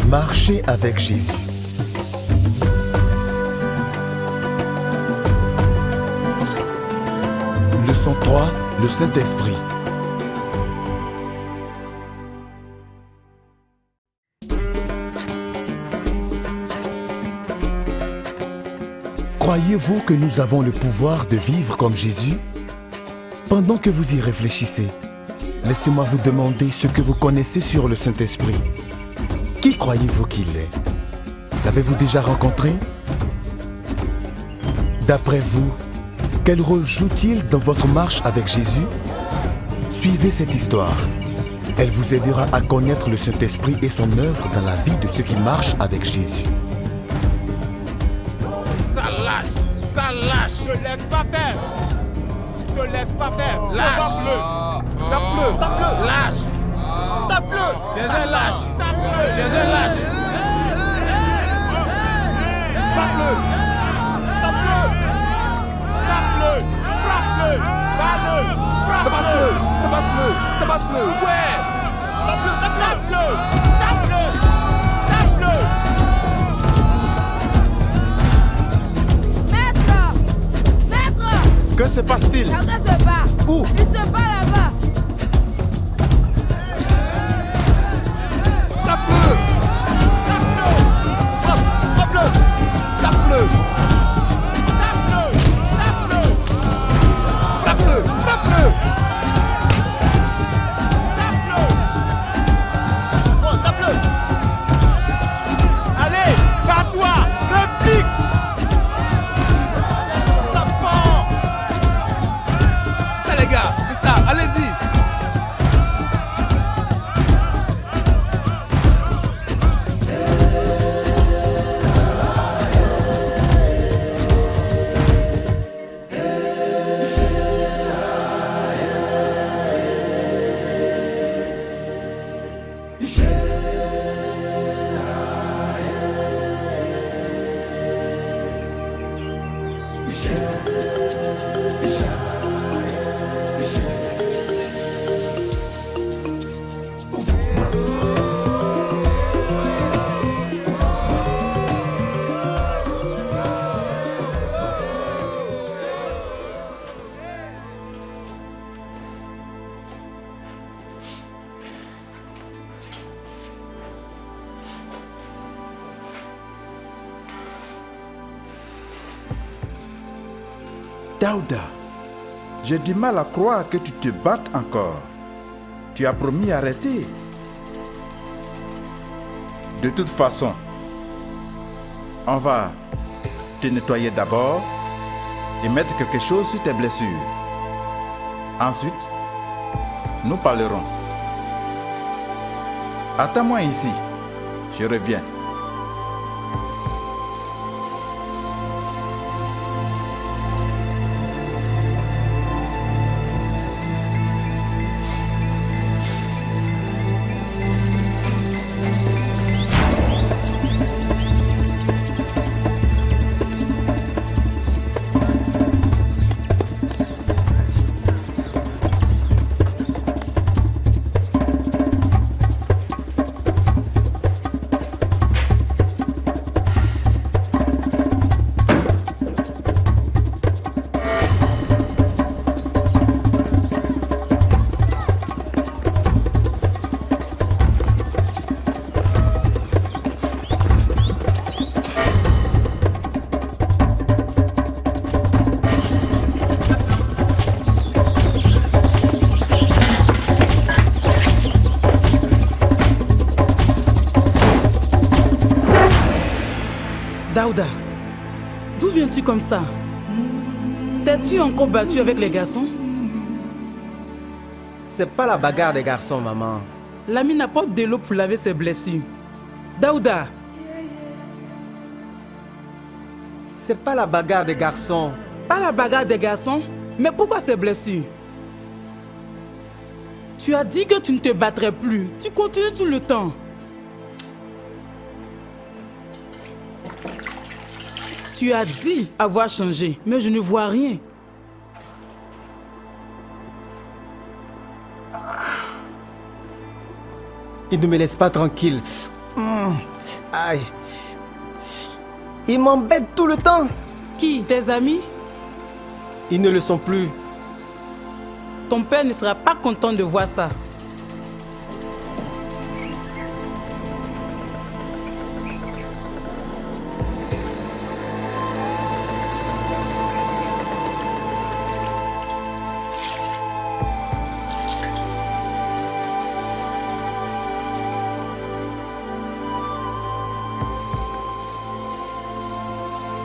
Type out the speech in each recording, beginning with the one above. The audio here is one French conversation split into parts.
Marcher avec Jésus. Leçon 3, le Saint-Esprit. Croyez-vous que nous avons le pouvoir de vivre comme Jésus? Pendant que vous y réfléchissez, laissez-moi vous demander ce que vous connaissez sur le Saint-Esprit. Qui croyez-vous qu'il est? L'avez-vous déjà rencontré? D'après vous, quel rôle joue-t-il dans votre marche avec Jésus? Suivez cette histoire. Elle vous aidera à connaître le Saint-Esprit et son œuvre dans la vie de ceux qui marchent avec Jésus. Ça lâche, ne laisse pas faire. Ne laisse pas faire. Lâche-le. Tape-le. Tape-le. Lâche. Tape-le. Viens-en, lâche. Tape-le. Viens-en, lâche. Frappe-le. Tape-le. Tape-le. Frappe-le. Bats-le. Frappe-le. Tabasse-le. Tabasse-le. Ouais. Tape-le. Tape-le. Tape-le. Tape-le. Que se passe-t-il? Quelqu'un se bat. Où? Il se bat là-bas. Frappe-le! Frappe-le! Tape-le! Tape-le! Frappe-le! Frappe-le! Oh, tape-le! Allez, bats-toi! Réplique! Les gars, c'est ça, allez-y. Daouda, j'ai du mal à croire que tu te battes encore. Tu as promis d'arrêter. De toute façon, on va te nettoyer d'abord et mettre quelque chose sur tes blessures. Ensuite, nous parlerons. Attends-moi ici, je reviens. Daouda, d'où viens-tu comme ça? T'es-tu encore battu avec les garçons? C'est pas la bagarre des garçons, maman. L'ami apporte de l'eau pour laver ses blessures. Daouda! C'est pas la bagarre des garçons. Pas la bagarre des garçons? Mais pourquoi ces blessures? Tu as dit que tu ne te battrais plus. Tu continues tout le temps. Tu as dit avoir changé, mais je ne vois rien. Il ne me laisse pas tranquille. Aïe. Ils m'embêtent tout le temps. Qui? Tes amis? Ils ne le sont plus. Ton père ne sera pas content de voir ça.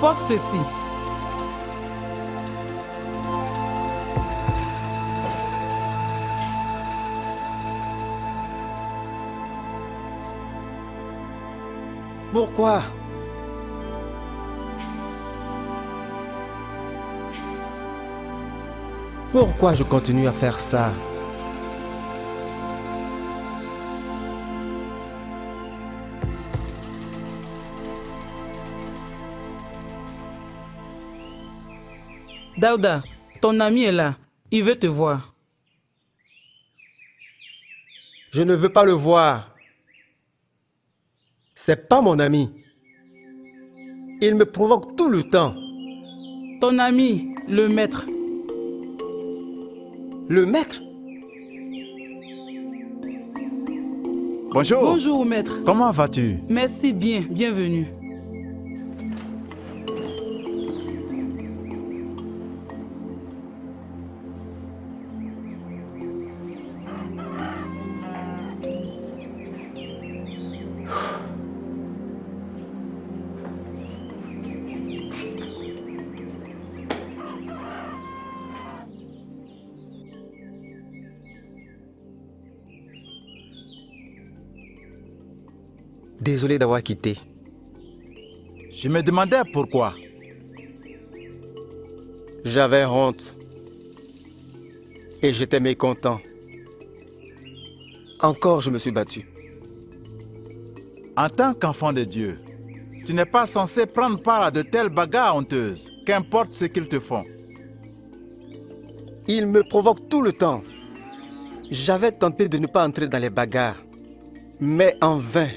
Porte ceci. Pourquoi? Pourquoi je continue à faire ça? Daouda, ton ami est là. Il veut te voir. Je ne veux pas le voir. C'est pas mon ami. Il me provoque tout le temps. Ton ami, le maître. Le maître? Bonjour. Bonjour, maître. Comment vas-tu? Merci bien, bienvenue. Désolé d'avoir quitté. Je me demandais pourquoi. J'avais honte. Et j'étais mécontent. Encore, je me suis battu. En tant qu'enfant de Dieu, tu n'es pas censé prendre part à de telles bagarres honteuses, qu'importe ce qu'ils te font. Il me provoque tout le temps. J'avais tenté de ne pas entrer dans les bagarres, mais en vain.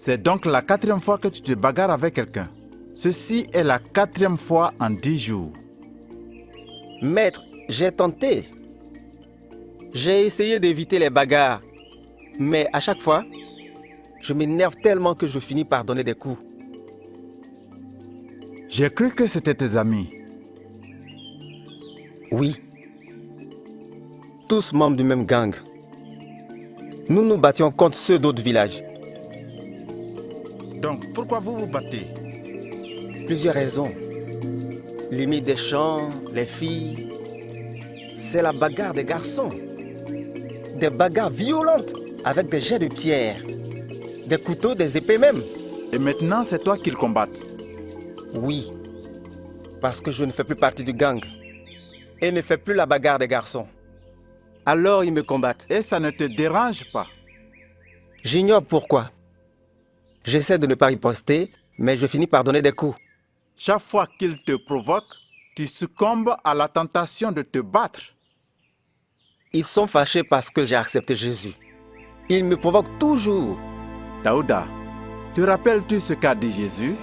C'est donc la 4e fois que tu te bagarres avec quelqu'un. Ceci est la 4e fois en 10 jours. Maître, j'ai tenté. J'ai essayé d'éviter les bagarres, mais à chaque fois, je m'énerve tellement que je finis par donner des coups. J'ai cru que c'était tes amis. Oui. Tous membres du même gang. Nous nous battions contre ceux d'autres villages. Donc, pourquoi vous vous battez? Plusieurs raisons. Limite des champs, les filles. C'est la bagarre des garçons. Des bagarres violentes avec des jets de pierre. Des couteaux, des épées même. Et maintenant, c'est toi qu'ils combattent. Oui. Parce que je ne fais plus partie du gang. Et ne fais plus la bagarre des garçons. Alors ils me combattent. Et ça ne te dérange pas? J'ignore pourquoi. J'essaie de ne pas riposter, mais je finis par donner des coups. Chaque fois qu'ils te provoquent, tu succombes à la tentation de te battre. Ils sont fâchés parce que j'ai accepté Jésus. Ils me provoquent toujours. Daouda, te rappelles-tu ce qu'a dit Jésus?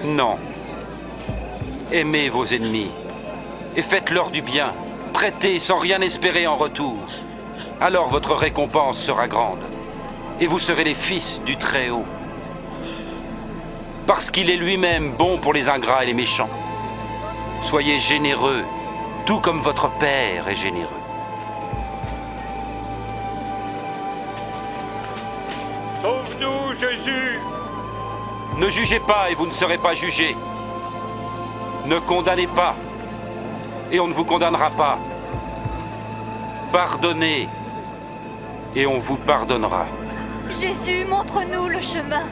Non. Aimez vos ennemis et faites-leur du bien. Prêtez sans rien espérer en retour. Alors votre récompense sera grande et vous serez les fils du Très-Haut. Parce qu'il est lui-même bon pour les ingrats et les méchants. Soyez généreux, tout comme votre Père est généreux. Sauve-nous, Jésus! Ne jugez pas et vous ne serez pas jugés. Ne condamnez pas et on ne vous condamnera pas. Pardonnez et on vous pardonnera. Jésus, montre-nous le chemin.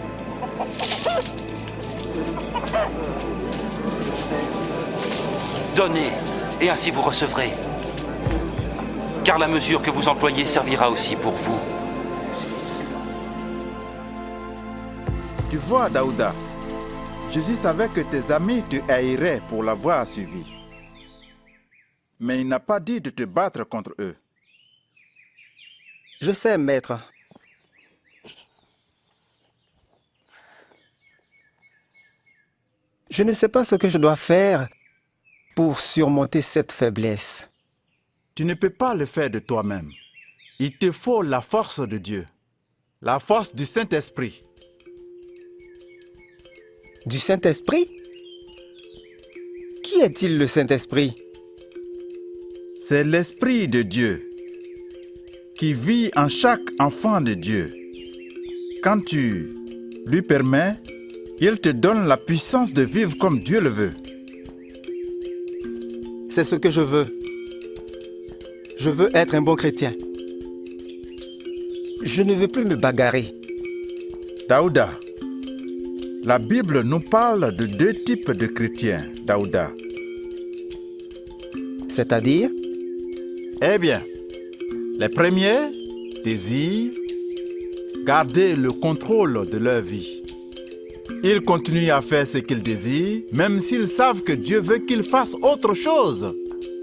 Donnez et ainsi vous recevrez. Car la mesure que vous employez servira aussi pour vous. Tu vois, Daouda, Jésus savait que tes amis te haïraient pour l'avoir suivi. Mais il n'a pas dit de te battre contre eux. Je sais, maître. Je ne sais pas ce que je dois faire pour surmonter cette faiblesse. Tu ne peux pas le faire de toi-même. Il te faut la force de Dieu, la force du Saint-Esprit. Du Saint-Esprit? Qui est-il le Saint-Esprit? C'est l'Esprit de Dieu qui vit en chaque enfant de Dieu. Quand tu lui permets, il te donne la puissance de vivre comme Dieu le veut. C'est ce que je veux. Je veux être un bon chrétien. Je ne veux plus me bagarrer. Daouda, la Bible nous parle de 2 types de chrétiens, Daouda. C'est-à-dire? Eh bien, les premiers désirent garder le contrôle de leur vie. Ils continuent à faire ce qu'ils désirent, même s'ils savent que Dieu veut qu'ils fassent autre chose.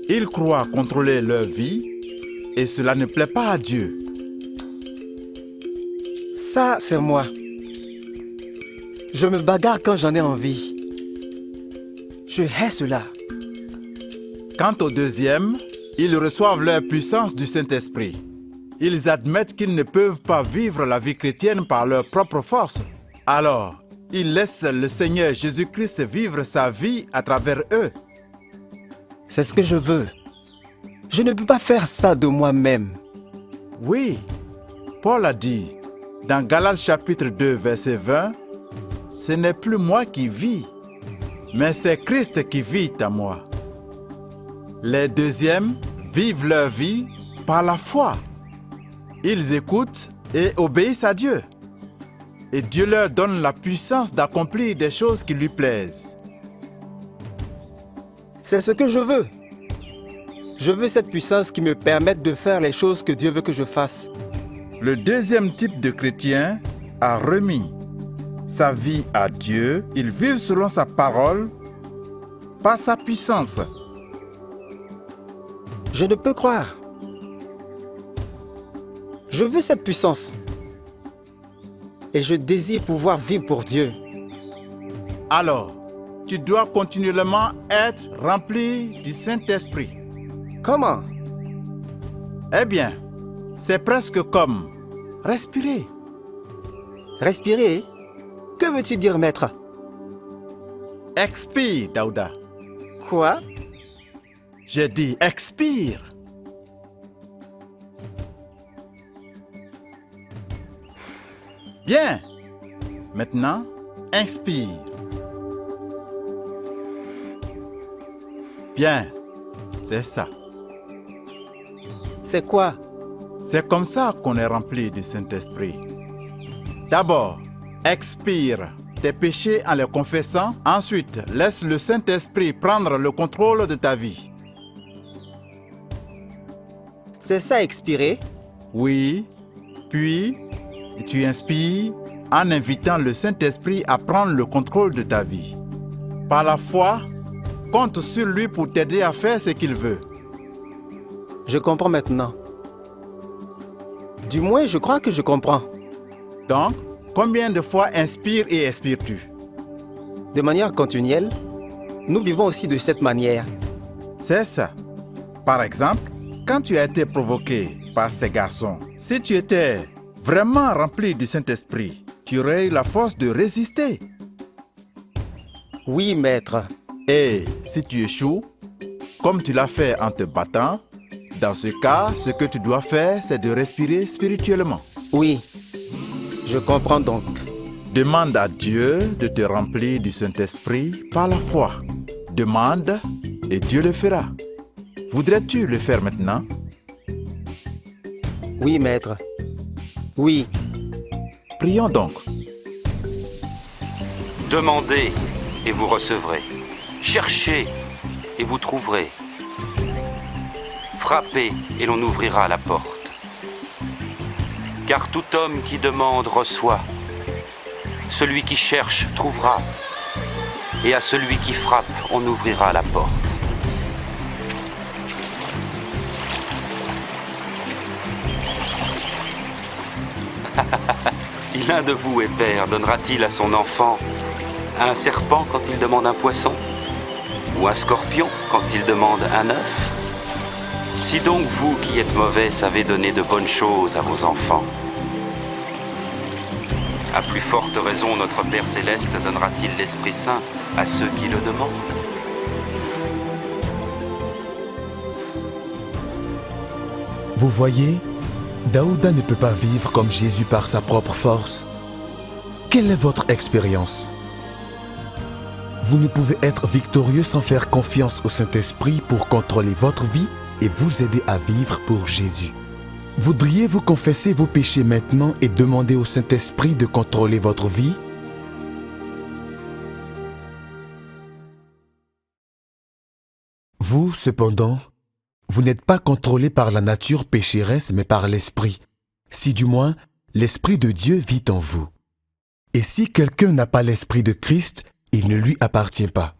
Ils croient contrôler leur vie et cela ne plaît pas à Dieu. Ça, c'est moi. Je me bagarre quand j'en ai envie. Je hais cela. Quant aux deuxièmes, ils reçoivent leur puissance du Saint-Esprit. Ils admettent qu'ils ne peuvent pas vivre la vie chrétienne par leur propre force. Alors, ils laissent le Seigneur Jésus-Christ vivre sa vie à travers eux. C'est ce que je veux. Je ne peux pas faire ça de moi-même. Oui, Paul a dit dans Galates chapitre 2, verset 20, « Ce n'est plus moi qui vis, mais c'est Christ qui vit en moi. » Les deuxièmes vivent leur vie par la foi. Ils écoutent et obéissent à Dieu. Et Dieu leur donne la puissance d'accomplir des choses qui lui plaisent. C'est ce que je veux. Je veux cette puissance qui me permette de faire les choses que Dieu veut que je fasse. Le deuxième type de chrétien a remis sa vie à Dieu. Ils vivent selon sa parole, par sa puissance. Je ne peux croire. Je veux cette puissance. Et je désire pouvoir vivre pour Dieu. Alors, tu dois continuellement être rempli du Saint-Esprit. Comment? Eh bien, c'est presque comme respirer. Respirer? Que veux-tu dire, maître? Expire, Daouda. Quoi? J'ai dit expire. Bien. Maintenant, inspire. Bien. C'est ça. C'est quoi? C'est comme ça qu'on est rempli du Saint-Esprit. D'abord, expire tes péchés en les confessant. Ensuite, laisse le Saint-Esprit prendre le contrôle de ta vie. C'est ça, expirer? Oui. Puis, tu inspires en invitant le Saint-Esprit à prendre le contrôle de ta vie. Par la foi, compte sur lui pour t'aider à faire ce qu'il veut. Je comprends maintenant. Du moins, je crois que je comprends. Donc, combien de fois inspires et expires-tu? De manière continuelle, nous vivons aussi de cette manière. C'est ça. Par exemple, quand tu as été provoqué par ces garçons, si tu étais vraiment rempli du Saint-Esprit, tu aurais eu la force de résister. Oui, maître. Et si tu échoues, comme tu l'as fait en te battant, dans ce cas, ce que tu dois faire, c'est de respirer spirituellement. Oui, je comprends donc. Demande à Dieu de te remplir du Saint-Esprit par la foi. Demande et Dieu le fera. Voudrais-tu le faire maintenant? Oui, maître. Oui. Prions donc. Demandez et vous recevrez. Cherchez et vous trouverez. Frappez et l'on ouvrira la porte. Car tout homme qui demande reçoit. Celui qui cherche trouvera. Et à celui qui frappe, on ouvrira la porte. Si l'un de vous est père, donnera-t-il à son enfant un serpent quand il demande un poisson? Ou un scorpion quand il demande un œuf? Si donc vous qui êtes mauvais savez donner de bonnes choses à vos enfants, à plus forte raison notre Père Céleste donnera-t-il l'Esprit Saint à ceux qui le demandent. Vous voyez, Daouda ne peut pas vivre comme Jésus par sa propre force. Quelle est votre expérience? Vous ne pouvez être victorieux sans faire confiance au Saint-Esprit pour contrôler votre vie et vous aider à vivre pour Jésus. Voudriez-vous confesser vos péchés maintenant et demander au Saint-Esprit de contrôler votre vie? Vous, cependant, vous n'êtes pas contrôlé par la nature pécheresse mais par l'Esprit, si du moins l'Esprit de Dieu vit en vous. Et si quelqu'un n'a pas l'Esprit de Christ, il ne lui appartient pas.